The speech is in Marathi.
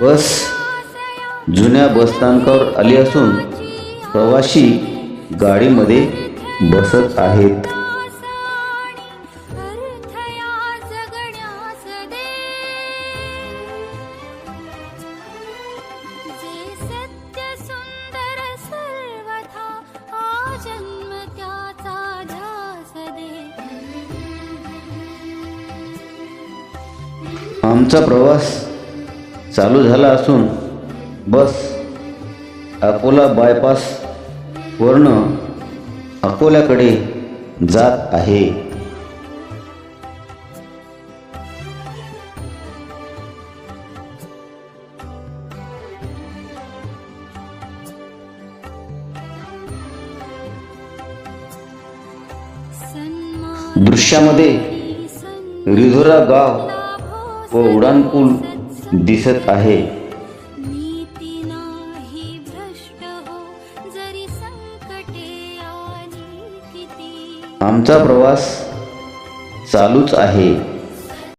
बस जुन्या बसस्थानकावर आली असून प्रवासी गाडीमध्ये बसत आहेत. आमचा प्रवास चालू झाला असून बस अकोला बायपास वर्ण अकोल्याकडे जात आहे. दृश्यामध्ये रिधोरा गाव व उड्डाणपूल दिसत आहे. आमचा प्रवास चालूच आहे.